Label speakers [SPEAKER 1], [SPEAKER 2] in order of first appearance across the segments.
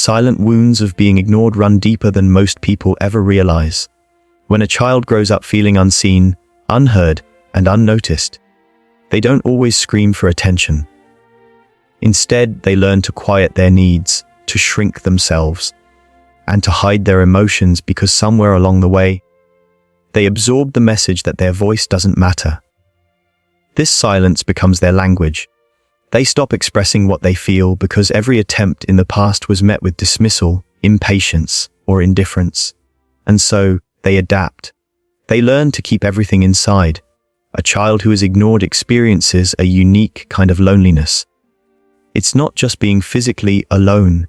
[SPEAKER 1] silent wounds of being ignored run deeper than most people ever realize. When a child grows up feeling unseen, unheard, and unnoticed, they don't always scream for attention. Instead, they learn to quiet their needs, to shrink themselves, and to hide their emotions because somewhere along the way, they absorb the message that their voice doesn't matter. This silence becomes their language. They stop expressing what they feel because every attempt in the past was met with dismissal, impatience, or indifference. And so, they adapt. They learn to keep everything inside. A child who is ignored experiences a unique kind of loneliness. It's not just being physically alone.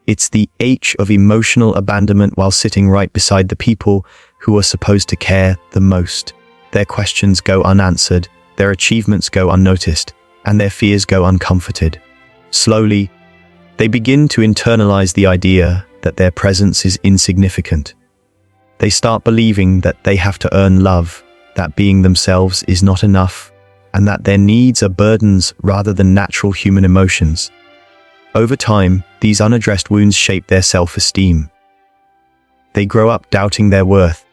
[SPEAKER 1] It's the ache of emotional abandonment while sitting right beside the people who are supposed to care the most. Their questions go unanswered, their achievements go unnoticed, and their fears go uncomforted. Slowly, they begin to internalize the idea that their presence is insignificant. They start believing that they have to earn love, that being themselves is not enough, and that their needs are burdens rather than natural human emotions. Over time, these unaddressed wounds shape their self-esteem. They grow up doubting their worth,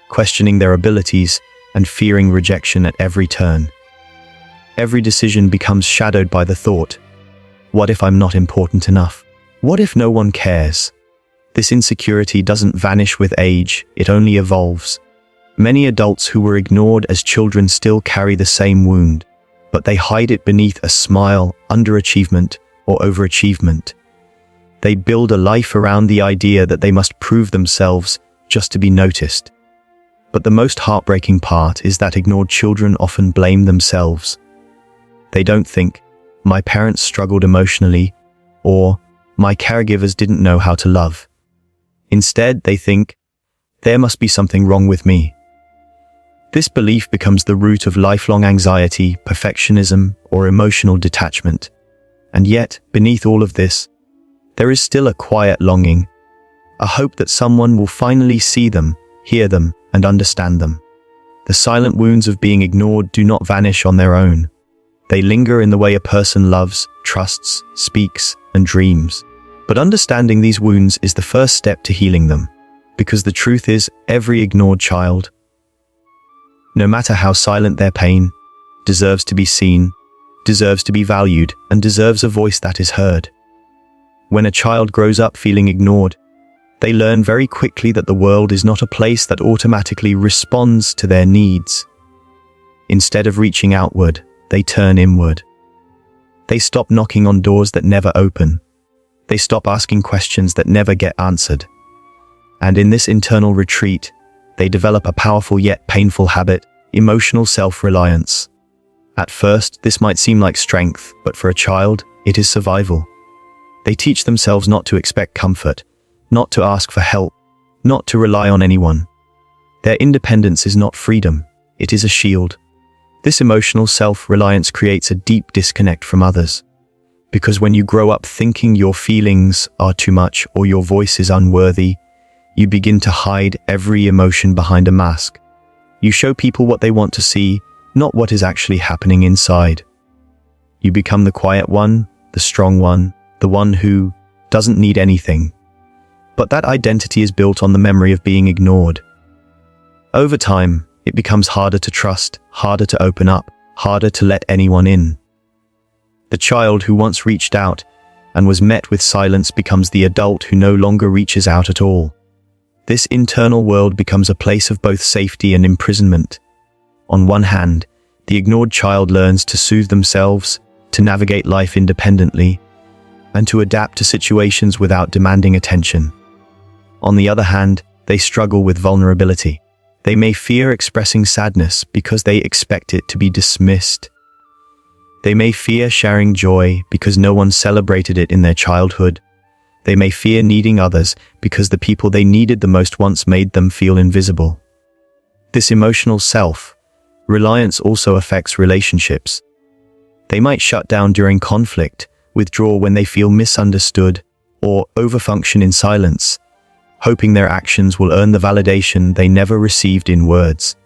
[SPEAKER 1] questioning their abilities, and fearing rejection at every turn. Every decision becomes shadowed by the thought, what if I'm not important enough? What if no one cares? This insecurity doesn't vanish with age, it only evolves. Many adults who were ignored as children still carry the same wound, but they hide it beneath a smile, underachievement, or overachievement. They build a life around the idea that they must prove themselves just to be noticed. But the most heartbreaking part is that ignored children often blame themselves. They don't think, my parents struggled emotionally, or my caregivers didn't know how to love. Instead, they think, there must be something wrong with me. This belief becomes the root of lifelong anxiety, perfectionism, or emotional detachment. And yet, beneath all of this, there is still a quiet longing, a hope that someone will finally see them, hear them, and understand them. The silent wounds of being ignored do not vanish on their own. They linger in the way a person loves, trusts, speaks, and dreams. But understanding these wounds is the first step to healing them, because the truth is, every ignored child, no matter how silent their pain, deserves to be seen, deserves to be valued, and deserves a voice that is heard. When a child grows up feeling ignored, they learn very quickly that the world is not a place that automatically responds to their needs. Instead of reaching outward, they turn inward. They stop knocking on doors that never open. They stop asking questions that never get answered. And in this internal retreat, they develop a powerful yet painful habit, emotional self-reliance. At first, this might seem like strength, but for a child, it is survival. They teach themselves not to expect comfort, not to ask for help, not to rely on anyone. Their independence is not freedom, it is a shield. This emotional self-reliance creates a deep disconnect from others. Because when you grow up thinking your feelings are too much or your voice is unworthy, you begin to hide every emotion behind a mask. You show people what they want to see, not what is actually happening inside. You become the quiet one, the strong one, the one who doesn't need anything. But that identity is built on the memory of being ignored. Over time, it becomes harder to trust, harder to open up, harder to let anyone in. The child who once reached out and was met with silence becomes the adult who no longer reaches out at all. This internal world becomes a place of both safety and imprisonment. On one hand, the ignored child learns to soothe themselves, to navigate life independently, and to adapt to situations without demanding attention. On the other hand, they struggle with vulnerability. They may fear expressing sadness because they expect it to be dismissed. They may fear sharing joy because no one celebrated it in their childhood. They may fear needing others because the people they needed the most once made them feel invisible. This emotional self-reliance also affects relationships. They might shut down during conflict, withdraw when they feel misunderstood, or overfunction in silence, hoping their actions will earn the validation they never received in words.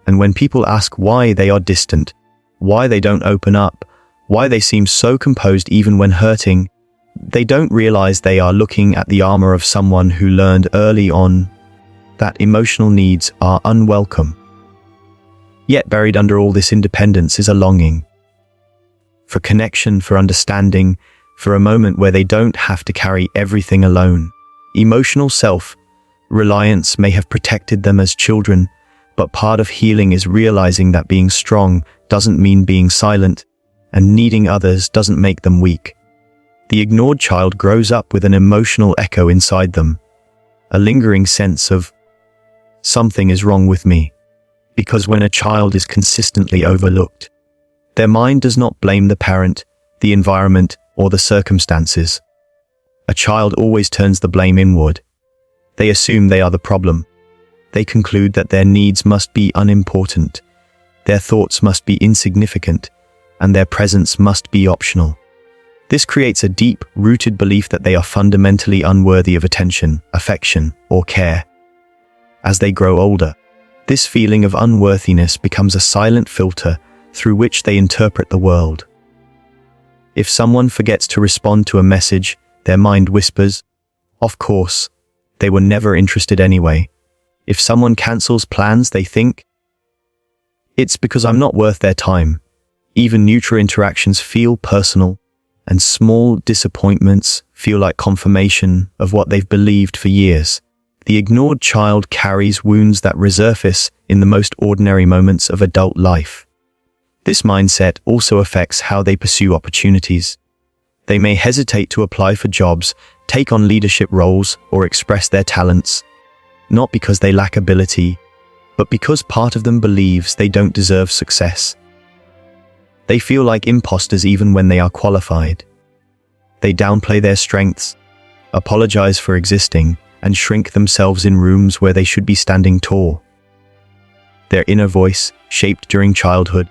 [SPEAKER 1] And when people ask why they are distant, why they don't open up, why they seem so composed even when hurting, They don't realize they are looking at the armor of someone who learned early on that emotional needs are unwelcome. Yet buried under all this independence is a longing for connection, for understanding, for a moment where they don't have to carry everything alone. Emotional self-reliance may have protected them as children, but part of healing is realizing that being strong doesn't mean being silent, and needing others doesn't make them weak. The ignored child grows up with an emotional echo inside them, a lingering sense of something is wrong with me. Because when a child is consistently overlooked, their mind does not blame the parent, the environment, or the circumstances. A child always turns the blame inward. They assume they are the problem. They conclude that their needs must be unimportant, their thoughts must be insignificant, and their presence must be optional. This creates a deep-rooted belief that they are fundamentally unworthy of attention, affection, or care. As they grow older, this feeling of unworthiness becomes a silent filter through which they interpret the world. If someone forgets to respond to a message, their mind whispers, "Of course, they were never interested anyway." If someone cancels plans, they think, "It's because I'm not worth their time." Even neutral interactions feel personal, and small disappointments feel like confirmation of what they've believed for years. The ignored child carries wounds that resurface in the most ordinary moments of adult life. This mindset also affects how they pursue opportunities. They may hesitate to apply for jobs, take on leadership roles, or express their talents, not because they lack ability, but because part of them believes they don't deserve success. They feel like imposters even when they are qualified. They downplay their strengths, apologize for existing, and shrink themselves in rooms where they should be standing tall. Their inner voice, shaped during childhood,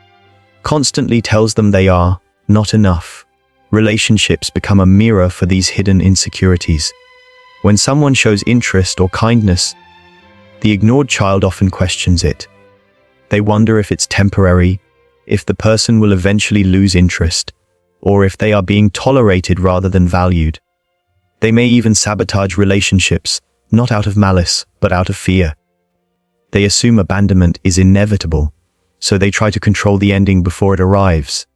[SPEAKER 1] constantly tells them they are not enough. Relationships become a mirror for these hidden insecurities. When someone shows interest or kindness, the ignored child often questions it. They wonder if it's temporary, if the person will eventually lose interest, or if they are being tolerated rather than valued. They may even sabotage relationships, not out of malice, but out of fear. They assume abandonment is inevitable, so they try to control the ending before it arrives.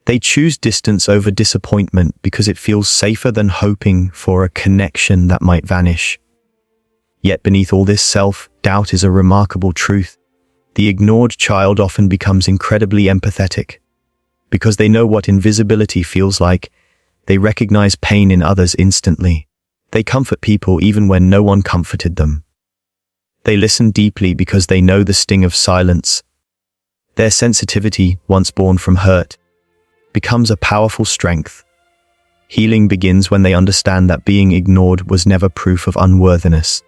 [SPEAKER 1] They choose distance over disappointment because it feels safer than hoping for a connection that might vanish. Yet beneath all this self-doubt is a remarkable truth. The ignored child often becomes incredibly empathetic. Because they know what invisibility feels like, they recognize pain in others instantly. They comfort people even when no one comforted them. They listen deeply because they know the sting of silence. Their sensitivity, once born from hurt, becomes a powerful strength. Healing begins when they understand that being ignored was never proof of unworthiness.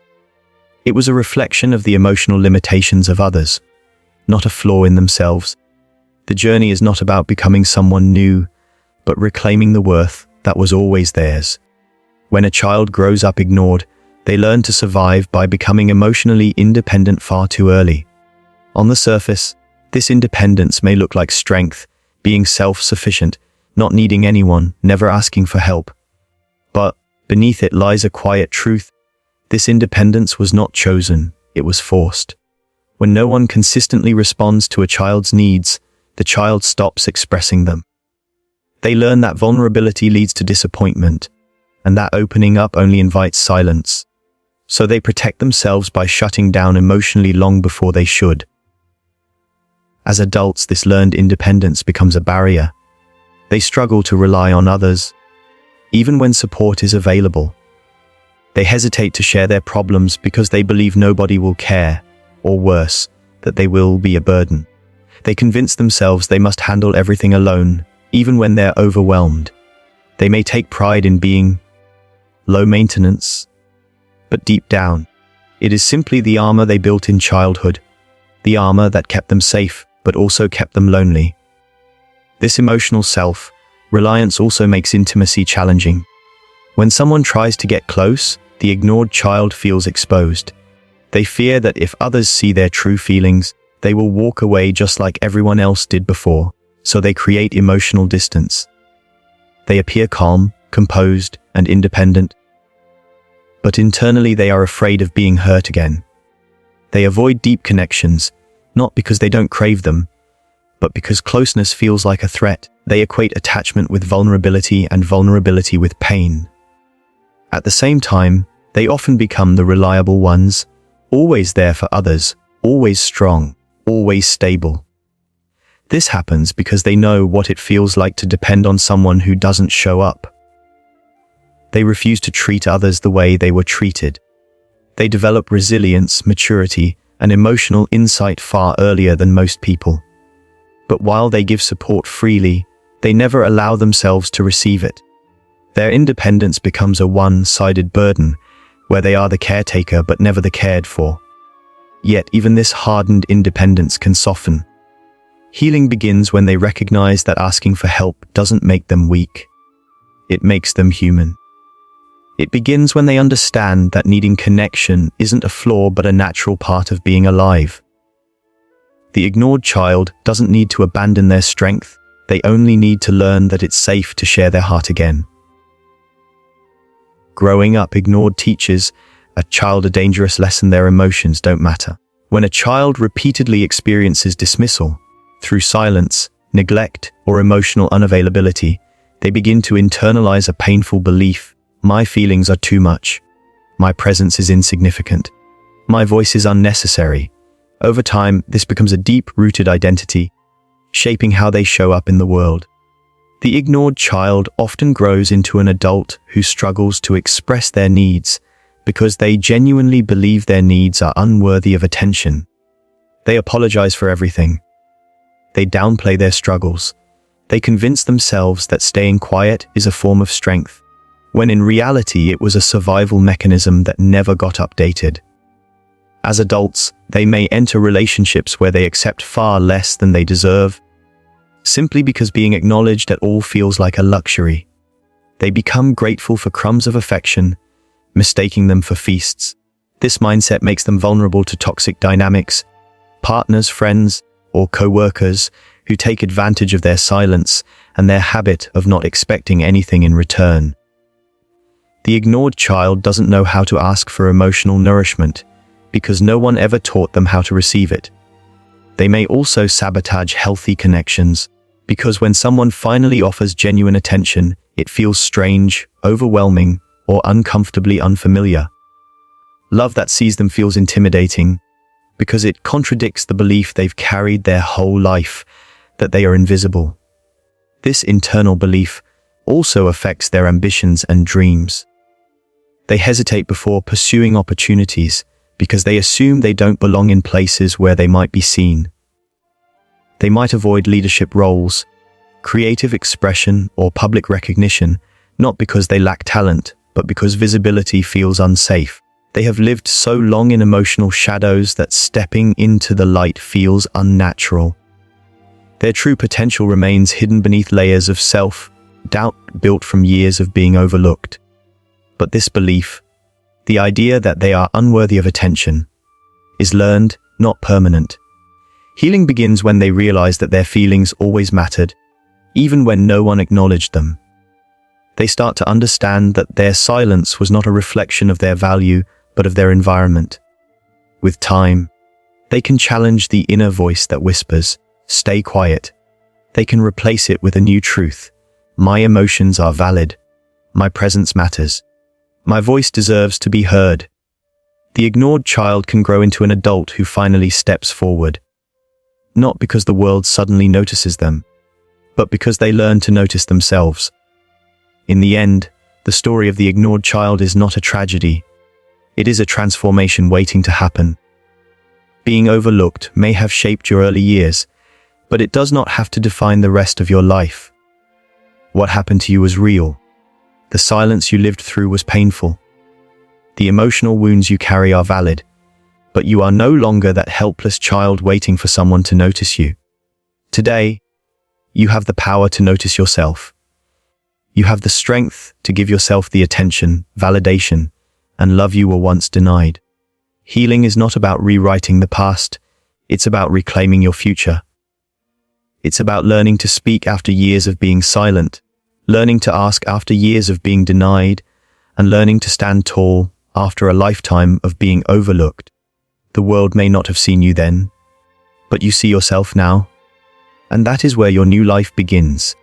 [SPEAKER 1] It was a reflection of the emotional limitations of others, not a flaw in themselves. The journey is not about becoming someone new, but reclaiming the worth that was always theirs. When a child grows up ignored, they learn to survive by becoming emotionally independent far too early. On the surface, this independence may look like strength, being self-sufficient, not needing anyone, never asking for help. But beneath it lies a quiet truth. This independence was not chosen, it was forced. When no one consistently responds to a child's needs, the child stops expressing them. They learn that vulnerability leads to disappointment, and that opening up only invites silence. So they protect themselves by shutting down emotionally long before they should. As adults, this learned independence becomes a barrier. They struggle to rely on others, even when support is available. They hesitate to share their problems because they believe nobody will care, or worse, that they will be a burden. They convince themselves they must handle everything alone, even when they're overwhelmed. They may take pride in being low maintenance, but deep down, it is simply the armor they built in childhood, the armor that kept them safe, but also kept them lonely. This emotional self-reliance also makes intimacy challenging. When someone tries to get close, the ignored child feels exposed. They fear that if others see their true feelings, they will walk away just like everyone else did before, so they create emotional distance. They appear calm, composed, and independent. But internally they are afraid of being hurt again. They avoid deep connections, not because they don't crave them, but because closeness feels like a threat. They equate attachment with vulnerability and vulnerability with pain. At the same time, they often become the reliable ones, always there for others, always strong, always stable. This happens because they know what it feels like to depend on someone who doesn't show up. They refuse to treat others the way they were treated. They develop resilience, maturity, and emotional insight far earlier than most people. But while they give support freely, they never allow themselves to receive it. Their independence becomes a one-sided burden, where they are the caretaker but never the cared for. Yet even this hardened independence can soften. Healing begins when they recognize that asking for help doesn't make them weak. It makes them human. It begins when they understand that needing connection isn't a flaw but a natural part of being alive. The ignored child doesn't need to abandon their strength, they only need to learn that it's safe to share their heart again. Growing up ignored teaches a child a dangerous lesson: their emotions don't matter. When a child repeatedly experiences dismissal, through silence, neglect, or emotional unavailability, they begin to internalize a painful belief: my feelings are too much. My presence is insignificant. My voice is unnecessary. Over time, this becomes a deep-rooted identity, shaping how they show up in the world. The ignored child often grows into an adult who struggles to express their needs because they genuinely believe their needs are unworthy of attention. They apologize for everything. They downplay their struggles. They convince themselves that staying quiet is a form of strength, when in reality it was a survival mechanism that never got updated. As adults, they may enter relationships where they accept far less than they deserve, simply because being acknowledged at all feels like a luxury. They become grateful for crumbs of affection, mistaking them for feasts. This mindset makes them vulnerable to toxic dynamics, partners, friends, or co-workers who take advantage of their silence and their habit of not expecting anything in return. The ignored child doesn't know how to ask for emotional nourishment because no one ever taught them how to receive it. They may also sabotage healthy connections because when someone finally offers genuine attention, it feels strange, overwhelming, or uncomfortably unfamiliar. Love that sees them feels intimidating because it contradicts the belief they've carried their whole life, that they are invisible. This internal belief also affects their ambitions and dreams. They hesitate before pursuing opportunities because they assume they don't belong in places where they might be seen. They might avoid leadership roles, creative expression, or public recognition, not because they lack talent, but because visibility feels unsafe. They have lived so long in emotional shadows that stepping into the light feels unnatural. Their true potential remains hidden beneath layers of self-doubt built from years of being overlooked. But this belief, the idea that they are unworthy of attention, is learned, not permanent. Healing begins when they realize that their feelings always mattered, even when no one acknowledged them. They start to understand that their silence was not a reflection of their value, but of their environment. With time, they can challenge the inner voice that whispers, "Stay quiet." They can replace it with a new truth: my emotions are valid. My presence matters. My voice deserves to be heard. The ignored child can grow into an adult who finally steps forward, not because the world suddenly notices them, but because they learn to notice themselves. In the end, the story of the ignored child is not a tragedy. It is a transformation waiting to happen. Being overlooked may have shaped your early years, but it does not have to define the rest of your life. What happened to you was real. The silence you lived through was painful. The emotional wounds you carry are valid, but you are no longer that helpless child waiting for someone to notice you. Today, you have the power to notice yourself. You have the strength to give yourself the attention, validation, and love you were once denied. Healing is not about rewriting the past, it's about reclaiming your future. It's about learning to speak after years of being silent, learning to ask after years of being denied, and learning to stand tall after a lifetime of being overlooked. The world may not have seen you then, but you see yourself now, and that is where your new life begins.